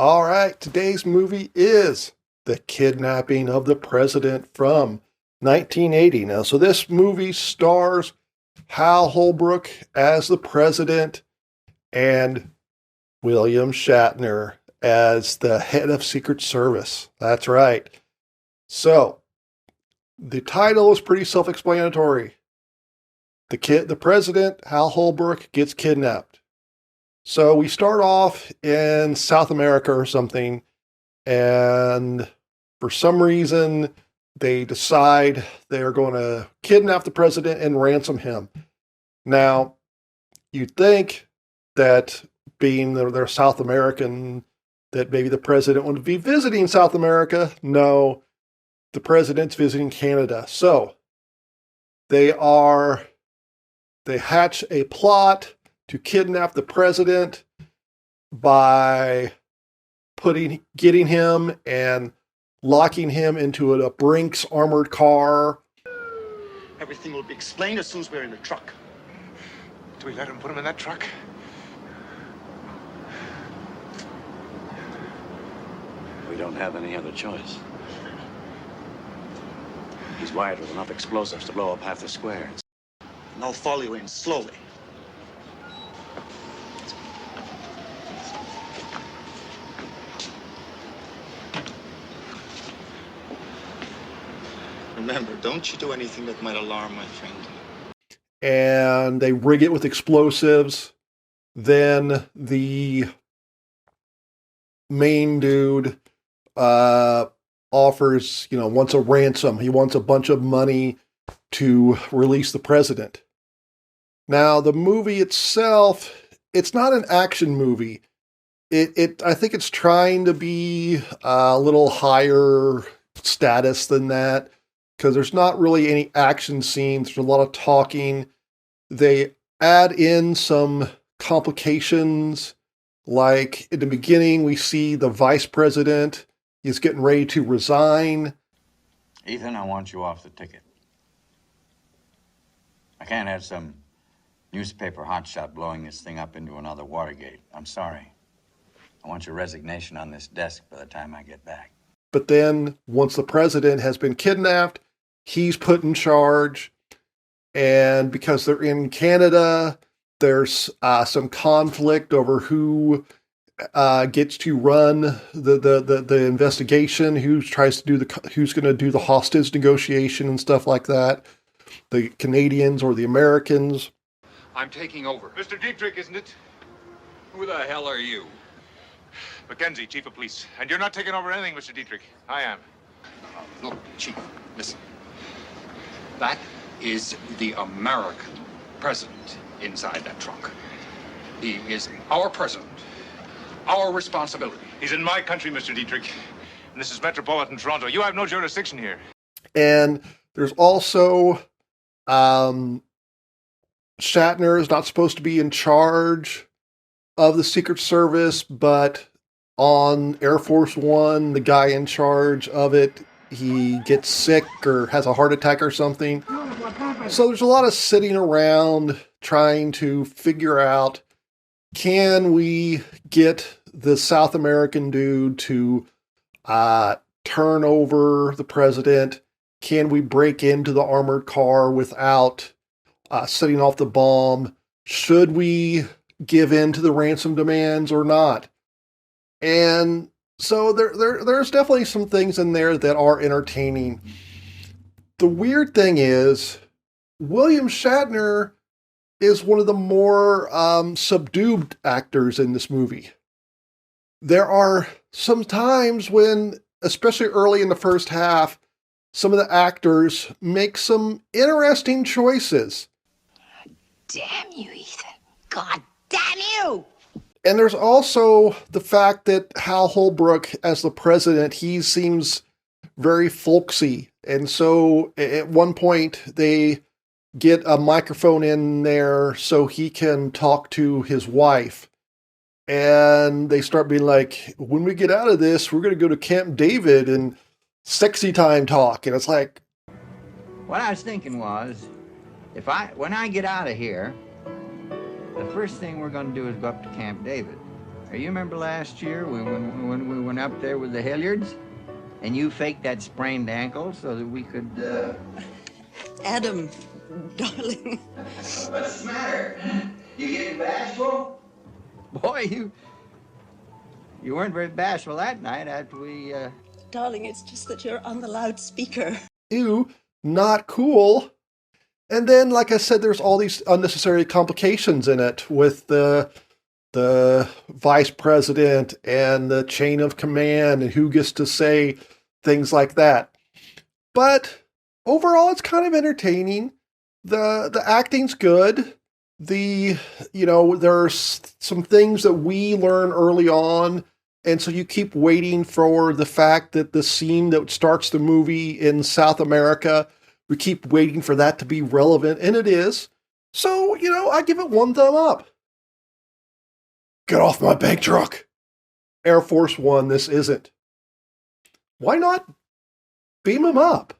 All right, today's movie is The Kidnapping of the President from 1980. Now, so this movie stars Hal Holbrook as the president and William Shatner as the head of Secret Service. That's right. So, the title is pretty self-explanatory. The president, Hal Holbrook, gets kidnapped. So we start off in South America or something, and for some reason, they decide they're going to kidnap the president and ransom him. Now, you'd think that being they're South American, that maybe the president would be visiting South America. No, the president's visiting Canada. So they hatch a plot to kidnap the president by getting him and locking him into a Brinks armored car. Everything will be explained as soon as we're in the truck. Do we let him put him in that truck? We don't have any other choice. He's wired with enough explosives to blow up half the square. And I'll follow you in slowly. Remember, don't you do anything that might alarm my friend. And they rig it with explosives. Then the main dude offers, wants a ransom. He wants a bunch of money to release the president. Now, the movie itself, it's not an action movie. I think it's trying to be a little higher status than that, because there's not really any action scenes. There's a lot of talking. They add in some complications. Like in the beginning, we see the vice president is getting ready to resign. Ethan, I want you off the ticket. I can't have some newspaper hotshot blowing this thing up into another Watergate. I'm sorry. I want your resignation on this desk by the time I get back. But then, once the president has been kidnapped, he's put in charge. And because they're in Canada, there's some conflict over who gets to run the investigation, who's going to do the hostage negotiation and stuff like that. The Canadians or the Americans. I'm taking over. Mr. Dietrich, isn't it? Who the hell are you? Mackenzie, chief of police. And you're not taking over anything, Mr. Dietrich. I am. Look, Chief, listen. That is the American president inside that trunk. He is our president. Our responsibility. He's in my country, Mr. Dietrich. And this is metropolitan Toronto. You have no jurisdiction here. And there's also Shatner is not supposed to be in charge of the Secret Service, but on Air Force One, the guy in charge of it, he gets sick or has a heart attack or something. So there's a lot of sitting around trying to figure out, can we get the South American dude to turn over the president? Can we break into the armored car without setting off the bomb? Should we give in to the ransom demands or not? And so there's definitely some things in there that are entertaining. The weird thing is, William Shatner is one of the more subdued actors in this movie. There are some times when, especially early in the first half, some of the actors make some interesting choices. Damn you, Ethan. God damn you! And there's also the fact that Hal Holbrook, as the president, he seems very folksy. And so at one point, they get a microphone in there so he can talk to his wife. And they start being like, when we get out of this, we're going to go to Camp David and sexy time talk. And it's like, what I was thinking was, when I get out of here, the first thing we're going to do is go up to Camp David. You remember last year when we went up there with the Hilliards? And you faked that sprained ankle so that we could, Adam, darling. What's the matter? You getting bashful? Boy, you weren't very bashful that night after we, Darling, it's just that you're on the loudspeaker. Ew, not cool. And then, like I said, there's all these unnecessary complications in it with the vice president and the chain of command and who gets to say things like that. But overall, it's kind of entertaining. The acting's good. There's some things that we learn early on, and so you keep waiting for the fact that the scene that starts the movie in South America, we keep waiting for that to be relevant, and it is. So, I give it 1 thumb up. Get off my bank truck. Air Force One, this isn't. Why not beam him up?